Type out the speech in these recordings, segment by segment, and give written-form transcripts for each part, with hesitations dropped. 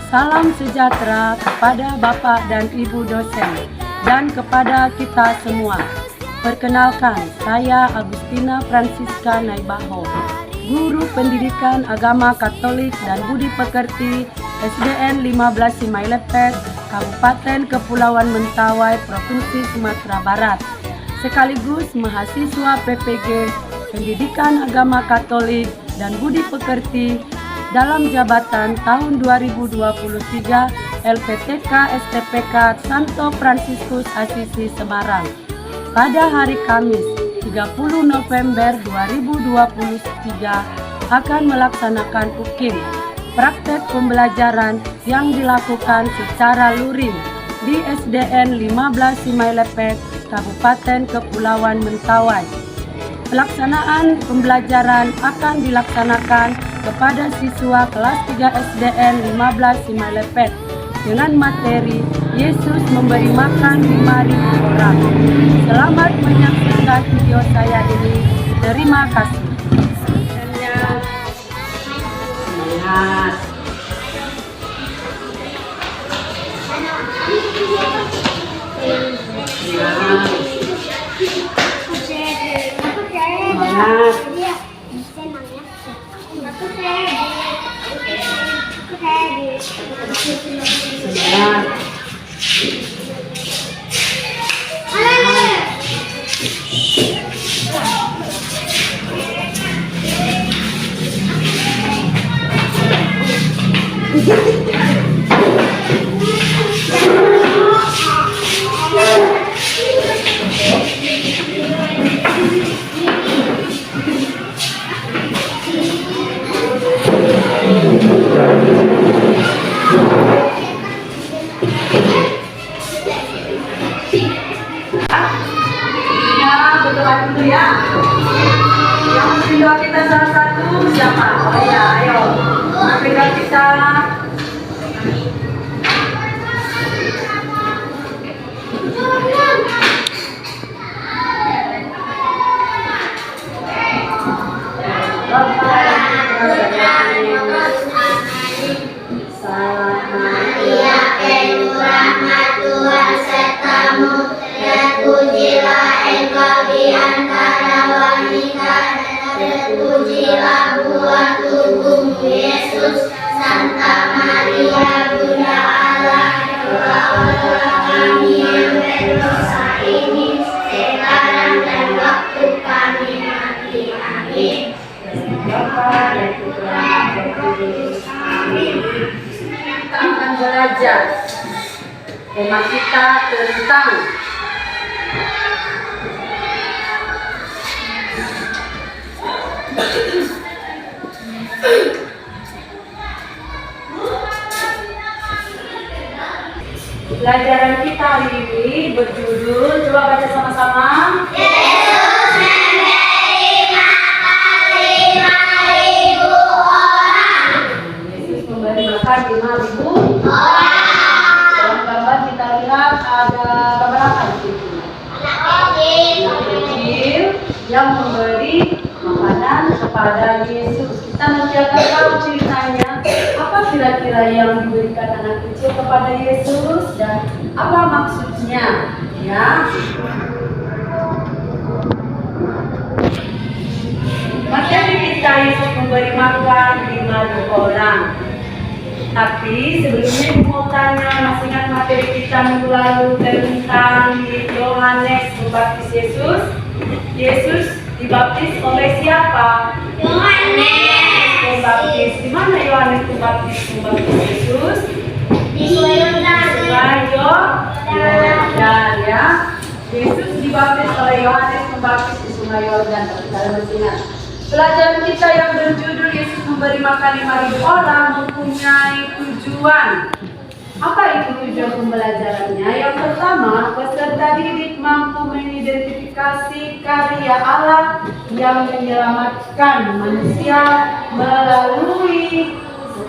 Salam sejahtera kepada Bapak dan Ibu dosen dan kepada kita semua. Perkenalkan, saya Agustina Francisca Naibaho, Guru Pendidikan Agama Katolik dan Budi Pekerti SDN 15 Simailepet, Kabupaten Kepulauan Mentawai, Provinsi Sumatera Barat, sekaligus mahasiswa PPG Pendidikan Agama Katolik dan Budi Pekerti dalam jabatan tahun 2023 LPTK STPK Santo Fransiskus Asisi Semarang. Pada hari Kamis 30 November 2023 akan melaksanakan UKIM, praktek pembelajaran yang dilakukan secara luring di SDN 15 Simailepet, Kabupaten Kepulauan Mentawai. Pelaksanaan pembelajaran akan dilaksanakan kepada siswa kelas 3 SDN 15 Simailepet dengan materi Yesus memberi makan 5.000 orang. Selamat menyaksikan video saya ini. Terima kasih. Semangat. Dulu ya, yang video kita salah satu siapa? Oh ya, ayo video kita. Terpujilah buah tubuhmu Yesus, Santa Maria Bunda Allah, doakanlah kami yang berdosa ini, sekarang dan waktu kami mati. Amin. Bapa dan Putra dan Roh Kudus. Amin. Kita akan belajar. Tema kita tentang pelajaran kita hari ini berjudul, coba baca sama-sama. Yesus memberi makan 5.000 orang. Yesus memberi makan 5.000 Orang. dalam gambar kita lihat ada gambar apa di situ? Anak Kecil yang memberi makanan kepada Yesus. Kita nanti akan tahu ceritanya apa kira-kira yang diberikan anak kecil kepada Yesus dan apa maksudnya, ya. Materi kita, Yesus memberi makan 5.000 orang. Tapi sebelumnya Ibu mau tanya, masih ingat materi kita minggu lalu tentang Yohanes membaptis Yesus? Yesus dibaptis oleh siapa? Yohanes. Membaptis. Di mana Yohanes membaptis Yesus? Di Sungai Yordan. Sungai Yordan, ya. Yesus dibaptis oleh Yohanes membaptis di Sungai Yordan. Kalian masih ingat? Pelajaran kita yang berjudul Yesus memberi makan 5.000 orang mempunyai tujuan. Apa itu tujuan pembelajarannya? Yang pertama, peserta didik mampu mengidentifikasi karya Allah yang menyelamatkan manusia melalui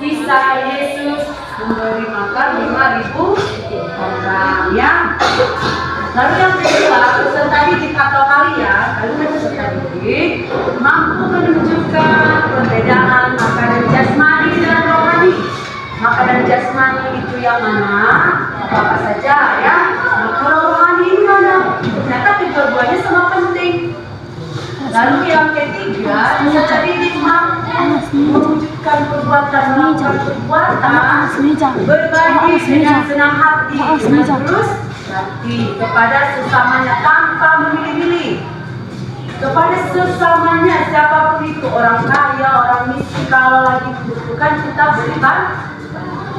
kisah Yesus memberi makan 5.000 orang, ya. Lalu yang kedua, peserta didik atau kalian peserta didik mampu menunjukkan perbedaan makanan jasmani dan rohani. Makanan jasmani itu yang mana? Apa saja ya? Nah, kalau rohani ini mana? Ternyata kedua-duanya sama penting. Lalu yang ketiga, bisa jadi nikmat mewujudkan perbuatan, melakukan perbuatan, berbagi dengan senang hati, dengan tulus hati kepada sesamanya tanpa memilih-milih. Kepada sesamanya siapapun itu, orang kaya, orang miskin, kalau lagi membutuhkan kita berikan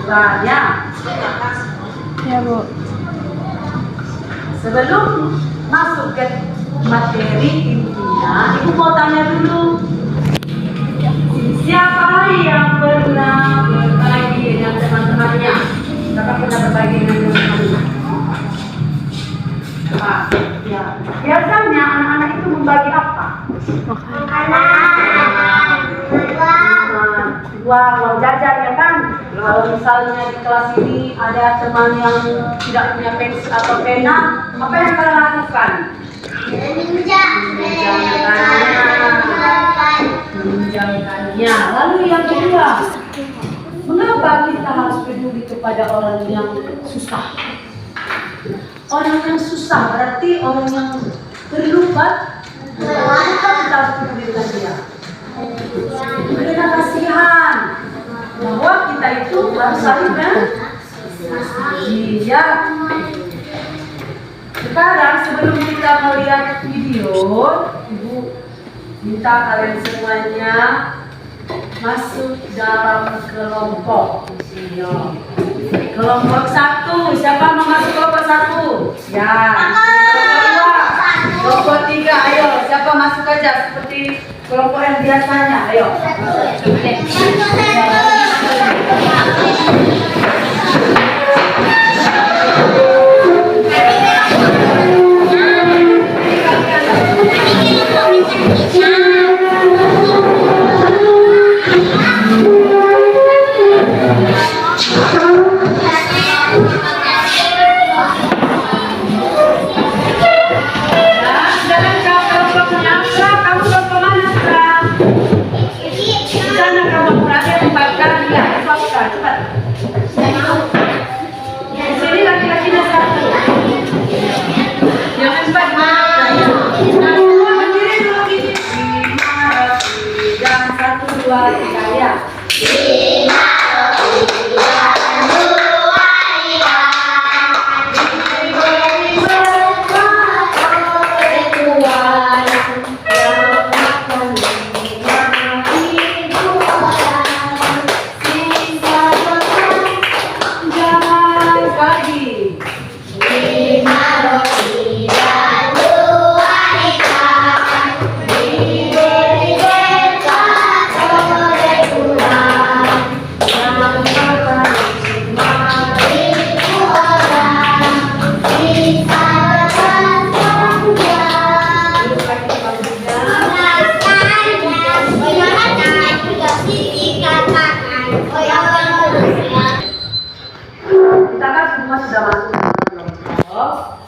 banyak. Ya Bu. Sebelum masuk ke materi intinya, Ibu mau tanya dulu. Siapa yang pernah berbagi dengan teman-temannya? Siapa pernah berbagi dengan teman-temannya? Pak, ya. Biasanya anak-anak itu membagi apa? Uang jajan ya kan? Kalau misalnya di kelas ini ada teman yang tidak punya pensil atau pena, apa yang kalian lakukan? Meminjamkannya. Lalu yang kedua, mengapa kita harus peduli kepada orang yang susah? Orang yang susah berarti orang yang terlupa. Mengapa kita harus peduli dengan dia? Karena kasihan bahwa kita itu harus saling mengasihi. Ya. Sekarang sebelum kita melihat video, Ibu minta kalian semuanya masuk dalam kelompok. Kelompok 1, siapa mau masuk kelompok 1? Ya. Kelompok 2, kelompok 3, ayo siapa masuk aja seperti kelompok yang biasanya, ayo.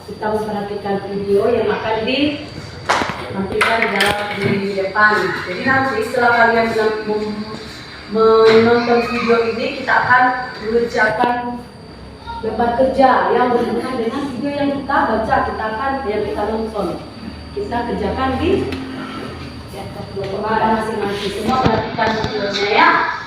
Kita memperhatikan video yang akan ditampilkan di depan. Jadi nanti setelah kalian menonton video ini, kita akan mengerjakan lembar kerja yang berhubungan dengan video yang kita baca, yang kita nonton. Kita kerjakan di kepada masing-masing. Semua perhatikan videonya ya.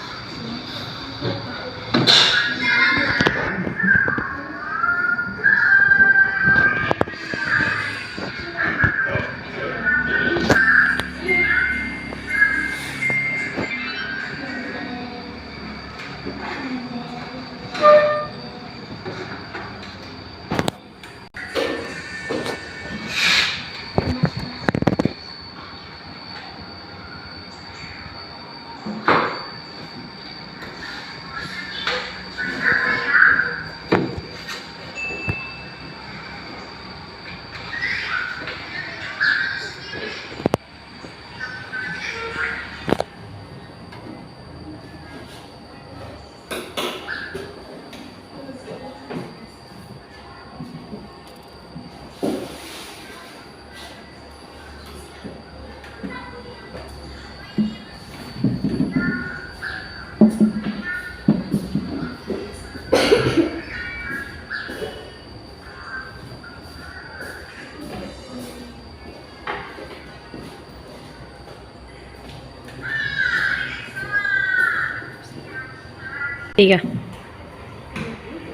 3.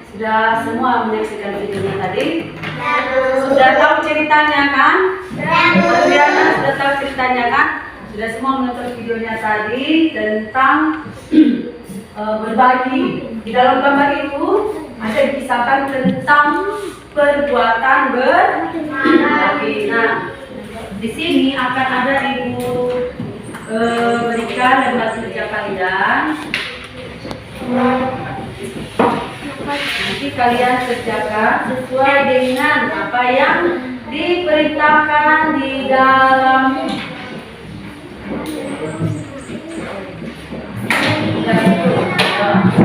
Sudah semua menyaksikan videonya tadi? Sudah tahu ceritanya kan? Adriana sudah tahu ceritanya kan? Sudah semua menonton videonya tadi tentang berbagi. Di dalam gambar itu ada dikisahkan tentang perbuatan berbagi. Nah, di sini akan ada ibu berikan dan baca kalian. Nanti kalian kerjakan sesuai dengan apa yang diperintahkan di dalam.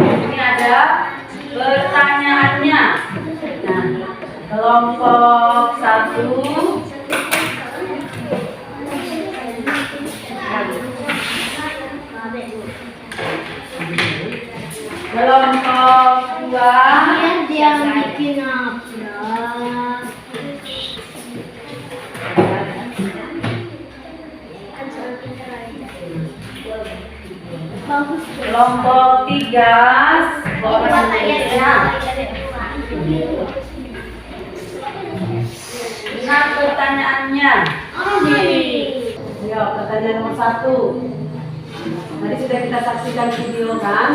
Ini ada pertanyaannya. Nah, kelompok 1. Kelompok 2. Dia bikin apa? Bagus. Kelompok 3. Nah, pertanyaannya. Ya, pertanyaan nomor 1. Tadi sudah kita saksikan video kan?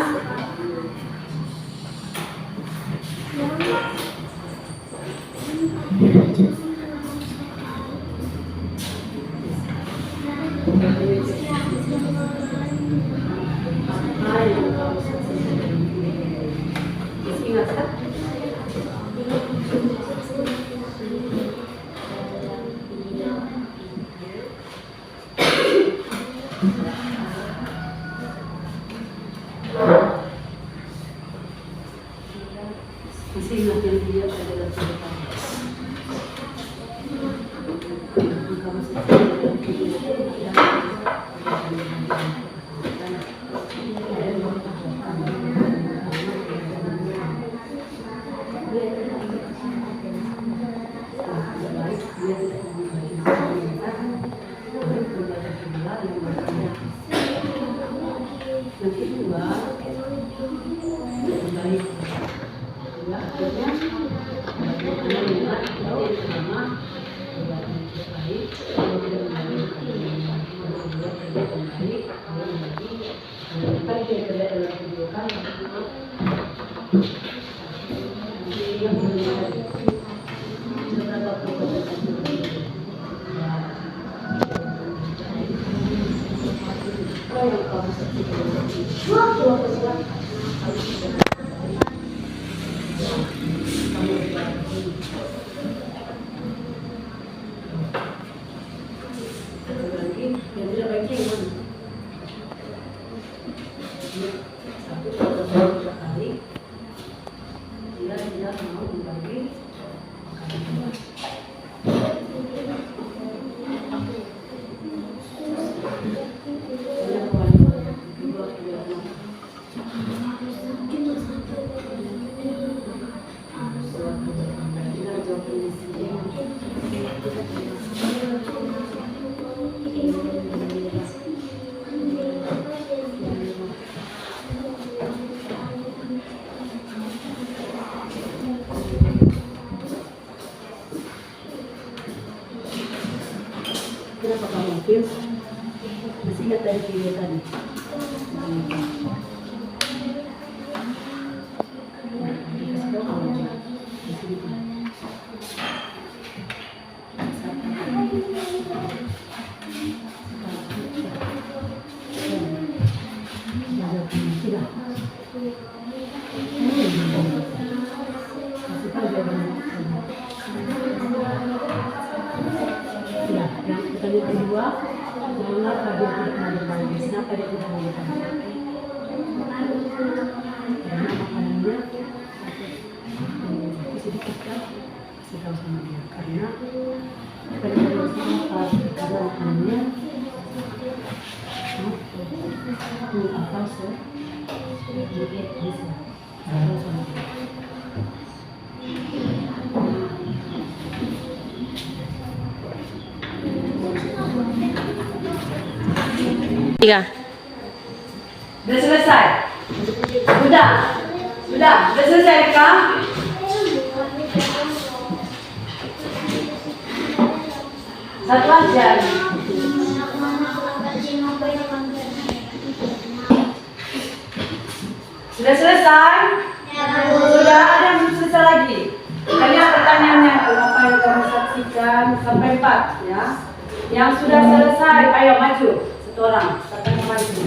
Ingat kan? Masih ingat yang dia ada dalam cerita. Yang kedua, baik. Akhirnya kenapa kamu film? Masih ingat dari video tadi? Yang kedua, mengapa dia tidak mau berbagi? Kenapa dia tidak mau berbagi? Karena makanannya sedikit kan? Kasih tahu sama dia. Karena makanannya apa sih? Bisa. Tahu sama dia. Tiga. Sudah selesai? Sudah? Sudah selesai kah? Satu aja. Sudah selesai? Sudah ada yang belum selesai lagi? Kalian pertanyaannya apa yang kamu saksikan sampai 4 ya? Yang sudah selesai, ayo maju satu orang, satu yang maju.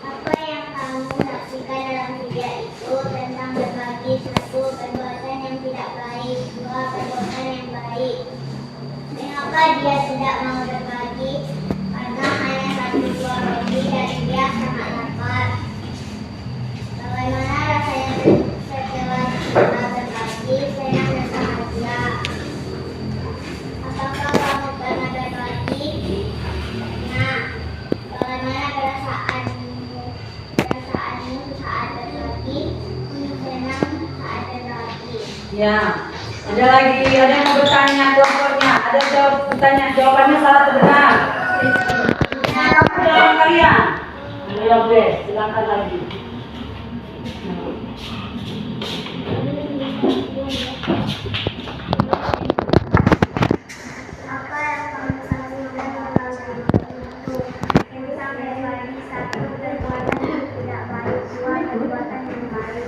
Apa yang kamu saksikan dalam video itu tentang berbagi? 1. Perbuatan yang tidak baik. 2. Perbuatan yang baik. Mengapa dia tidak mau berbagi? Karena hanya 1 buah roti dan dia sangat lapar. Bagaimana rasanya setelah kita berbagi, senang dan bahagia? Apakah kamu pernah berbagi? Nah, bagaimana perasaanmu saat berbagi? Senang saat berbagi. Ya, ada lagi, ada yang mau bertanya kelompoknya, ada pertanyaan jawabannya salah atau benar? Apa jawaban kalian? Ya boleh, silakan lagi. Apa yang kamu saksikan dalam video itu? Tentang berbagi. 1. Perbuatan yang tidak baik. 2. Perbuatan yang baik.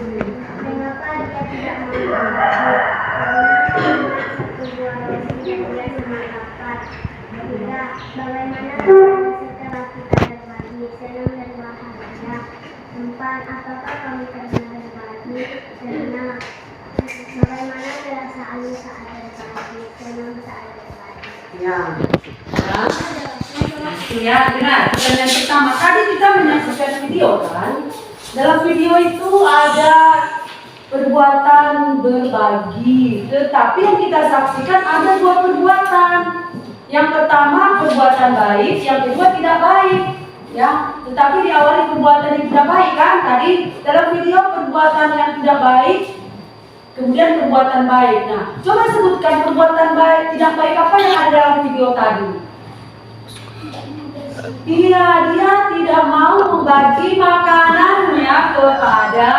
Mengapa dia tidak mau berbagi? Karena hanya 1 buah roti dan dia sangat lapar. 3. Bagaimana rasanya setelah kita berbagi? Senang dan bahagia. 4. Apakah kamu pernah berbagi? Senang. Bagaimana perasaanmu saat berbagi? Senang saat berbagi. Ya, ya benar. Pertanyaan pertama, tadi kita menyaksikan video kan? Dalam video itu ada perbuatan berbagi, tetapi yang kita saksikan ada 2 perbuatan. Yang pertama perbuatan baik, yang kedua tidak baik. Ya, tetapi diawali perbuatan yang tidak baik kan? Tadi dalam video perbuatan yang tidak baik, kemudian perbuatan baik. Nah, coba sebutkan perbuatan baik, tidak baik apa yang ada dalam video tadi. Dia tidak mau membagi makanannya kepada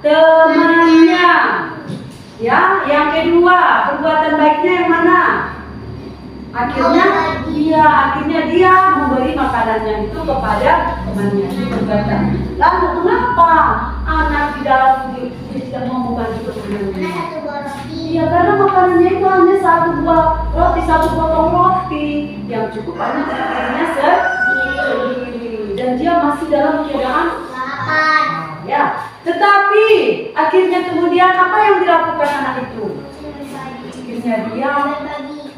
temannya. Ya, yang kedua, perbuatan baiknya yang mana? Akhirnya dia memberi makanannya itu kepada temannya. Perbuatan. Lalu kenapa anak di dalam video itu dia tidak mau membagi ke temannya? Karena 1 buah roti. Iya, karena makanannya itu hanya 1 buah roti, 1 potong roti yang cukup banyak akhirnya sendiri. Dan dia masih dalam keadaan lapar. ya. Tetapi akhirnya kemudian apa yang dilakukan anak itu? Akhirnya dia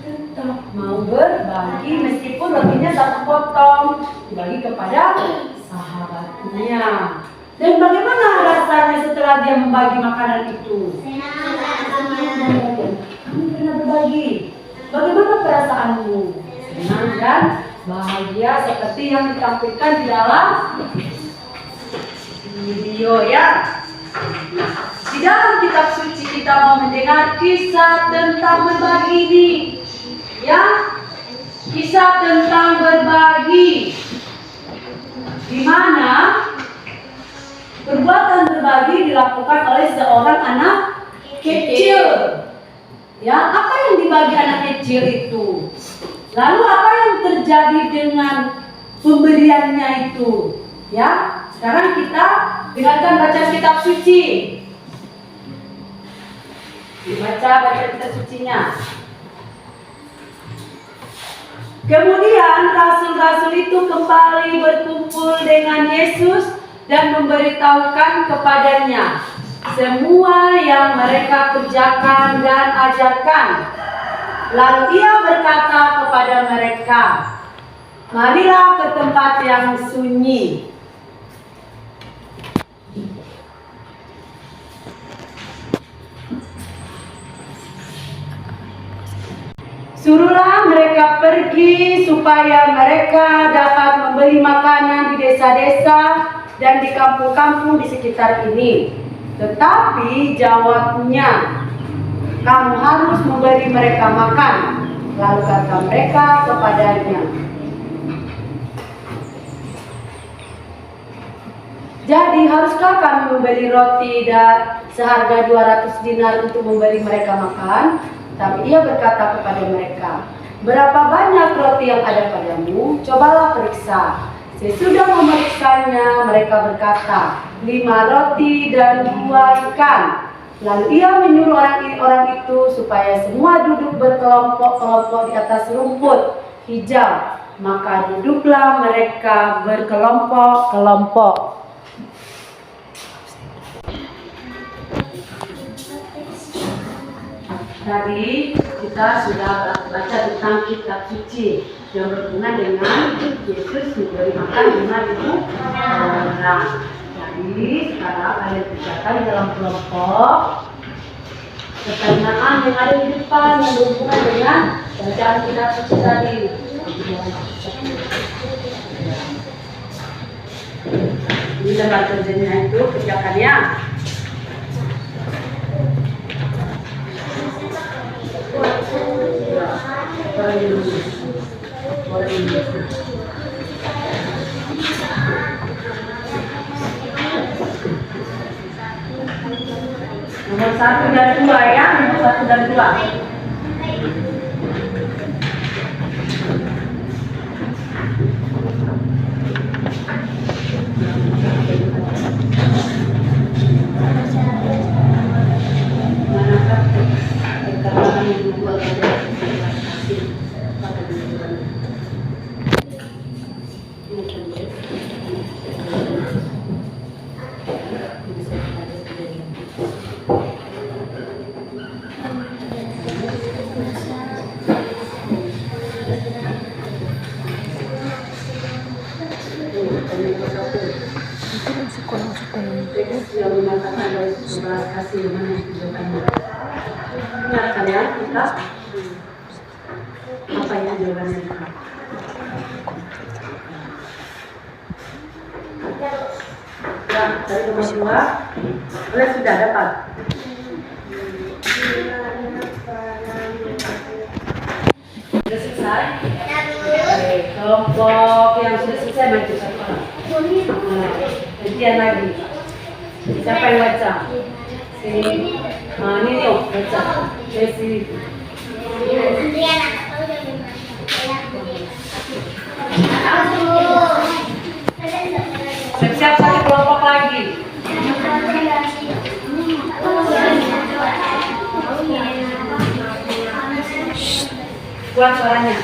tetap mau berbagi meskipun rotinya 1 potong dibagi kepada sahabatnya. Dan bagaimana rasanya setelah dia membagi makanan itu? Senang bahagia. Kamu pernah berbagi? Bagaimana perasaanmu? Senang dan bahagia seperti yang ditampilkan di dalam video ya. Di dalam kitab suci kita mau mendengar kisah tentang berbagi ini. Ya, kisah tentang berbagi, di mana perbuatan berbagi dilakukan oleh seorang anak kecil. Ya, apa yang dibagi anak kecil itu? Lalu apa yang terjadi dengan pemberiannya itu? Ya, sekarang kita dengarkan bacaan kitab suci. Baca kitab sucinya. Kemudian rasul-rasul itu kembali berkumpul dengan Yesus dan memberitahukan kepadanya semua yang mereka kerjakan dan ajarkan. Lalu ia berkata kepada mereka, marilah ke tempat yang sunyi. Suruhlah mereka pergi supaya mereka dapat membeli makanan di desa-desa dan di kampung-kampung di sekitar ini. Tetapi jawabnya, kamu harus memberi mereka makan. Lalu kata mereka kepadanya, jadi haruskah kami membeli roti dan seharga 200 dinar untuk memberi mereka makan? Tapi ia berkata kepada mereka, berapa banyak roti yang ada padamu? Cobalah periksa. Sesudah memeriksanya, mereka berkata, 5 roti dan 2 ikan. Lalu ia menyuruh orang itu supaya semua duduk berkelompok-kelompok di atas rumput hijau. Maka duduklah mereka berkelompok-kelompok. Tadi kita sudah baca tentang kitab suci yang berhubungan dengan Yesus memberi makan 5.000 orang. Jadi sekarang kalian bacakan dalam kelompok pertanyaan yang ada di depan yang berhubungan dengan bacaan kitab suci tadi. Ini lembar kerjanya itu kerjakannya. Nomor 1 dan 2 ya, nomor 1 dan 2. Manakah perkataan yang membuat Anda kasih pada tujuan? Yang mengatakan dari sebelah kasih mana yang tujuannya? Ingatkan ya kita apa yang jawabannya kita. Ya, dari nomor 2 boleh sudah dapat. Sudah selesai? Oke, kelompok yang sudah selesai maju siapa? Gantian lagi. Siapa yang baca? Ini yuk baca. Desi. Siap-siap satu kelompok lagi. Kuat suaranya.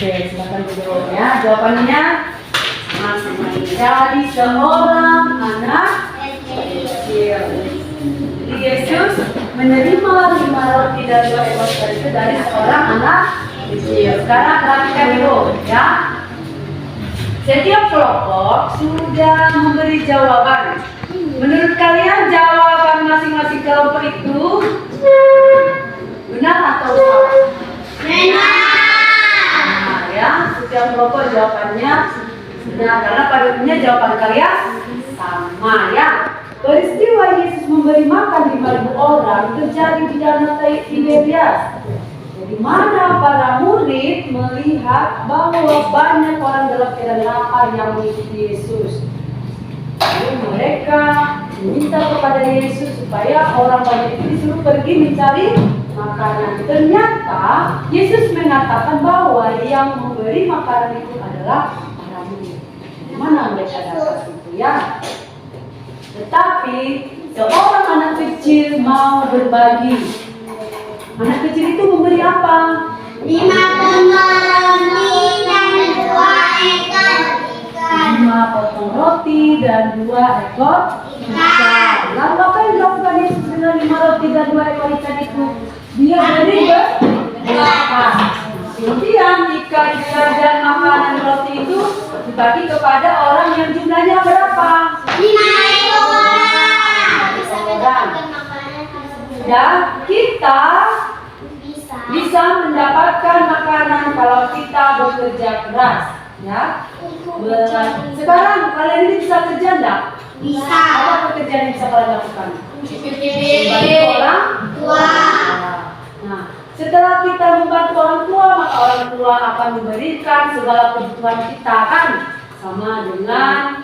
Oke, silakan jawabnya. Jawabannya jadi seorang anak kecil. Jadi Yesus menerima 5 roti dan 2 ekor ikan itu dari seorang anak kecil. Sekarang perhatikan dulu, ya. Setiap kelompok sudah memberi jawaban. Menurut kalian jawaban masing-masing kelompok itu benar atau salah? Benar. Ya, setiap kelompok jawabannya benar karena pada umumnya jawaban kalian sama ya. Peristiwa Yesus memberi makan 5.000 orang terjadi di Danau Tiberias. Di mana para murid murid melihat bahwa banyak orang dalam keadaan lapar yang mengikuti Yesus. Lalu mereka meminta kepada Yesus supaya orang banyak itu disuruh pergi mencari makanan. Ternyata Yesus mengatakan bahwa yang memberi makanan itu adalah para murid. Mana mereka dapat itu ya? Tetapi seorang anak kecil mau berbagi. Anak kecil itu memberi apa? 5 potong roti dan 2 ekor ikan. 5 potong roti dan 2 ekor ikan. Lalu apa yang dilakukan Yesus dengan 5 roti dan 2 ekor ikan itu? Dia beri berapa? Kemudian ikan dan makanan roti itu dibagi kepada orang yang jumlahnya berapa? 5 ekor. Dan kita bisa mendapatkan makanan kalau kita bekerja keras, ya. Sekarang kalian ini bisa kerja enggak? Bisa. Apa pekerjaan yang bisa kalian lakukan? Membantu orang tua. Nah, setelah kita membantu orang tua, maka orang tua akan memberikan segala kebutuhan kita kan, sama dengan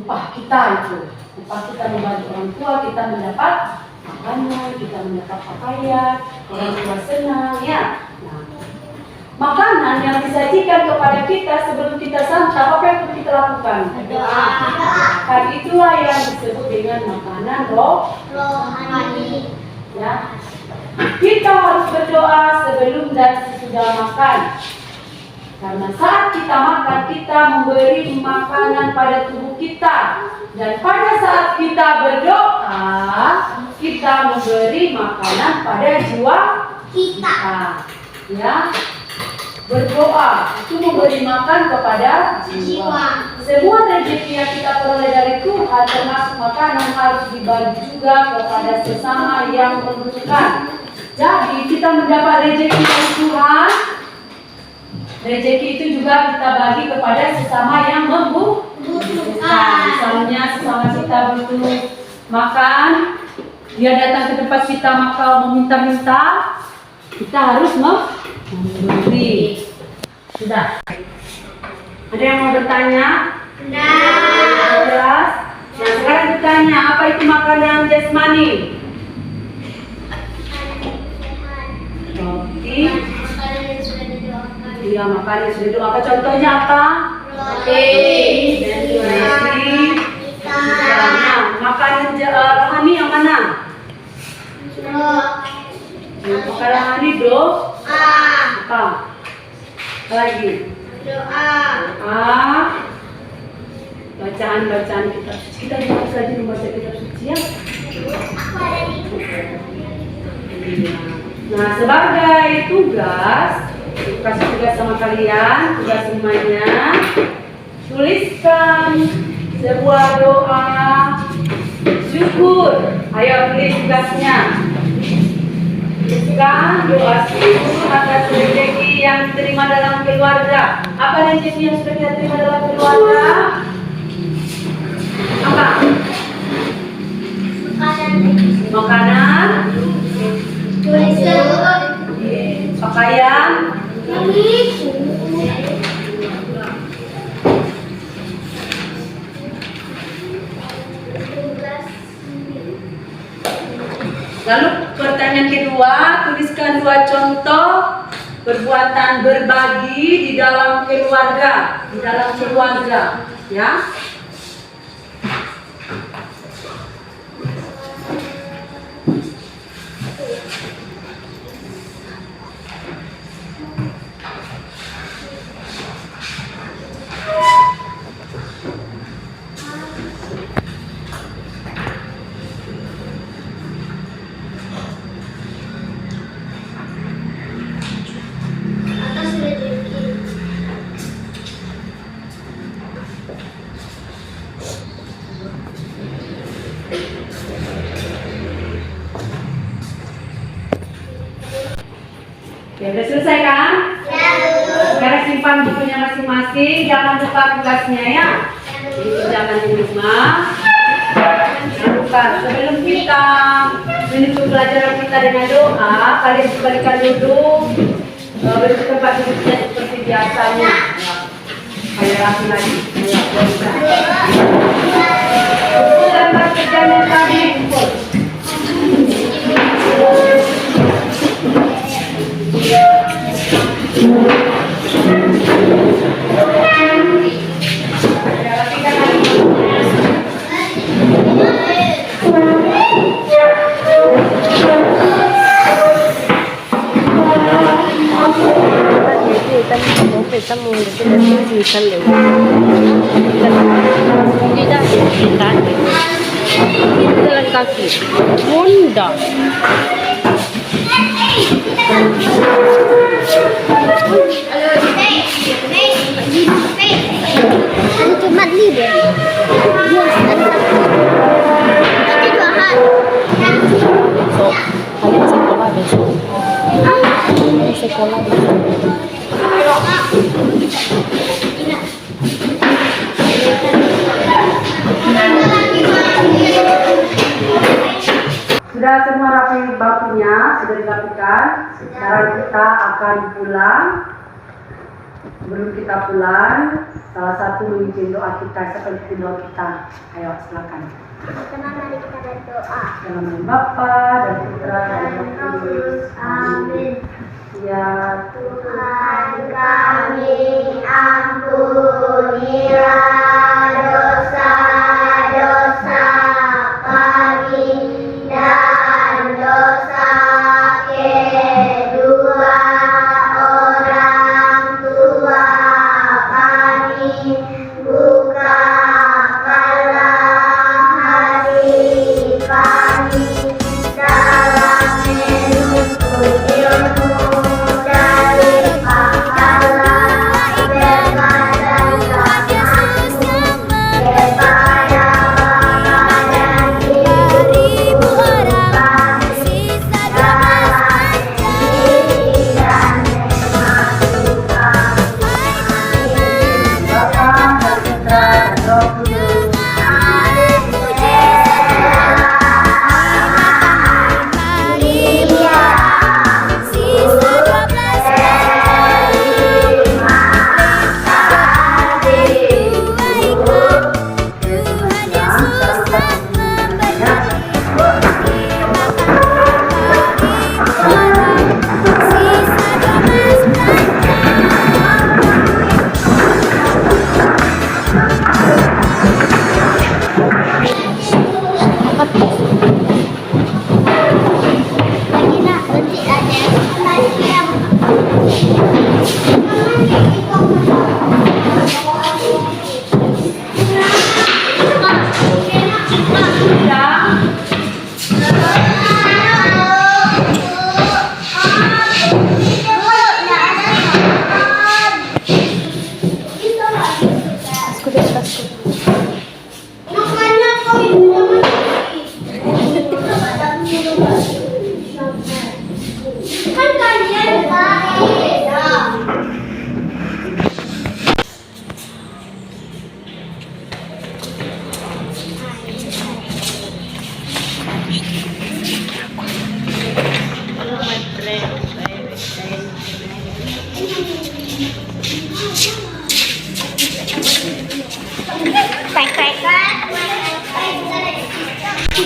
upah kita itu. Upah kita membantu orang tua, kita mendapat makanan, kita mendapat pakaian, orang tua senang, ya. Nah, makanan yang disajikan kepada kita sebelum kita santap, apa yang perlu kita lakukan? Berdoa. Kan itulah yang disebut dengan makanan rohani. Ya. Kita harus berdoa sebelum dan sesudah makan. Karena saat kita makan, kita memberi makanan pada tubuh kita. Dan pada saat kita berdoa, kita memberi makanan pada jiwa kita. Ya. Berdoa itu memberi makan kepada jiwa. Semua rezeki yang kita peroleh dari Tuhan, termasuk makanan, harus dibagi juga kepada sesama yang membutuhkan. Jadi kita mendapat rezeki dari Tuhan. Rezeki itu juga kita bagi kepada sesama yang membutuhkan. Misalnya sesama kita butuh makan, dia datang ke tempat kita maka meminta-minta, kita harus memberi. Sudah. Ada yang mau bertanya? Jelas? Nah, sekarang bertanya, apa itu makanan jasmani? Roti. Iya, makanan yang sudah didoakan. Contohnya apa? Roti. Nah, makanan rohani yang mana? Makanan rohani apa? Lagi. Bacaan kitab suci. Kita harus rajin membaca kitab suci ya. Nah, sebagai tugas, kasih tugas sama kalian, tugas semuanya, tuliskan sebuah doa syukur. Ayo tulis tugasnya. Tuliskan doa syukur atas rezeki yang diterima dalam keluarga. Apa rezeki yang sudah kita terima dalam keluarga? Apa? Makanan. Pakaian. Lalu pertanyaan kedua, tuliskan 2 contoh perbuatan berbagi di dalam keluarga, ya. Ya, udah selesai kan? Ya. Sekarang simpan bukunya masing-masing, jangan lupa tugasnya ya. Jangan lupa. Jangan lupa. Sebelum kita menutup pelajaran kita dengan doa, kalian berikan duduk. Beri tempat duduknya seperti biasanya. Kayak rapi lagi. Kumpul tempat kerjanya tadi. Kumpul. Kita mau di sana kita jalan kaki Honda Ano cuma libre? Yes, ano Nanti bahan. so kalian sekolah besok sekolah besok Sudah semua rapi bakunya, sudah dirapikan. Sekarang kita akan pulang. Sebelum kita pulang, salah satu memimpin doa kita seperti doa kita. Ayo silakan. Pertama mari kita berdoa. Dalam nama Bapa dan Putra dan Roh Kudus. Amin. Ya Tuhan kami, ampunilah dosa-dosa kami dan dosa kedua orang tua kami. Bukakanlah hati kami dalam menuntut ilmu dari pahala berkat dan rahmat-Mu kepada bapa dan ibu kami dalam diri dan termasuk kami. Bapa dan Putra dan Roh Kudus. Lagi nak, nanti ada lagi yang kan kalian baik.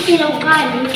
Silakan.